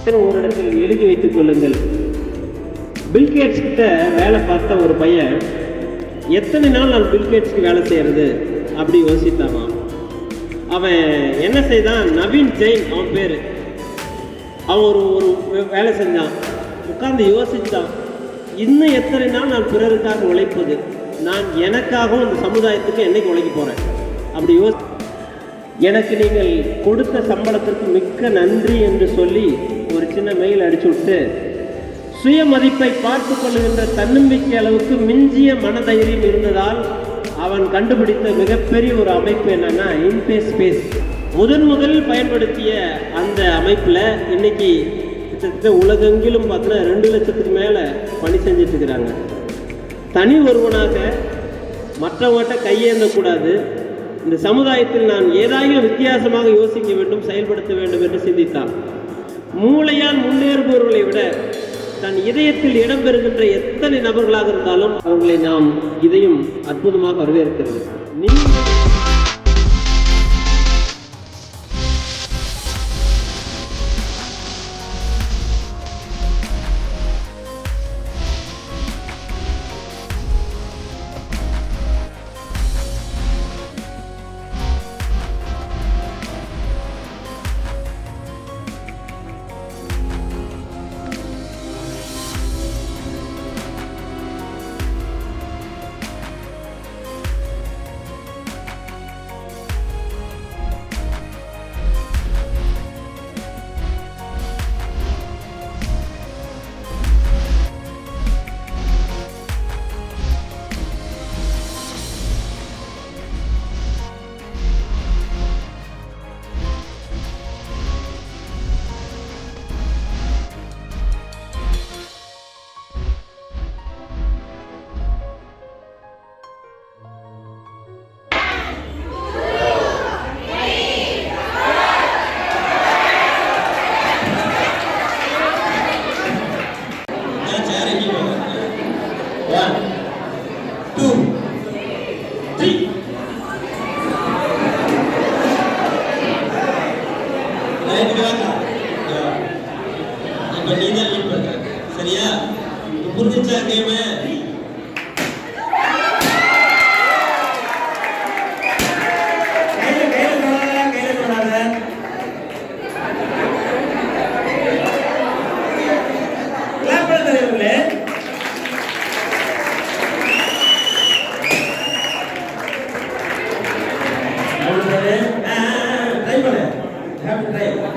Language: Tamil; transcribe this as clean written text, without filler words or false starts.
ஒரு இடத்தில் எழுதி வைத்துக் கொள்ளுங்கள். பில்கேட்ஸ் கிட்ட வேலை பார்த்த ஒரு பையன் எத்தனை நாள் நான் பில்கேட்ஸ்க்கு வேலை செய்கிறது அப்படி யோசித்தாமா. அவன் என்ன செய்தான், நவீன் ஜெயின் அவன் பேர். அவன் ஒரு வேலை செஞ்சான், உட்கார்ந்து யோசித்தான், இன்னும் எத்தனை நாள் நான் பிறருக்காக உழைப்பது, நான் எனக்காகவும் இந்த சமுதாயத்துக்கு என்னைக்கு உழைக்க போகிறேன் அப்படி எனக்கு நீங்கள் கொடுத்த சம்பளத்திற்கு மிக்க நன்றி என்று சொல்லி ஒரு சின்ன மெயில் அடிச்சு விட்டு, சுய மதிப்பை பார்த்து கொள்ளுகின்ற தன்னம்பிக்கை அளவுக்கு மிஞ்சிய மனதைரியம் இருந்ததால் அவன் கண்டுபிடித்த மிகப்பெரிய ஒரு அமைப்பு என்னன்னா இன்பேஸ்பேஸ். முதல் பயன்படுத்திய அந்த அமைப்பில் இன்னைக்கு கிட்டத்தட்ட உலகெங்கிலும் பார்த்தீங்கன்னா 2 லட்சத்துக்கு மேலே பணி செஞ்சுட்டு இருக்கிறாங்க. தனி ஒருவனாக மற்றவங்கள்ட்ட கையேந்தக்கூடாது, இந்த சமுதாயத்தில் நான் ஏதாயும் வித்தியாசமாக யோசிக்க வேண்டும், செயல்படுத்த வேண்டும் என்று சிந்தித்தான். மூளையால் முன்னேறுபவர்களை விட தன் இதயத்தில் இடம்பெறுகின்ற எத்தனை நபர்களாக இருந்தாலும் அவர்களை நாம் இதயம் அற்புதமாக வரவேற்கிறது. சரியா? புரிஞ்சுச்சா கேம்? ட்ரை பண்ணு.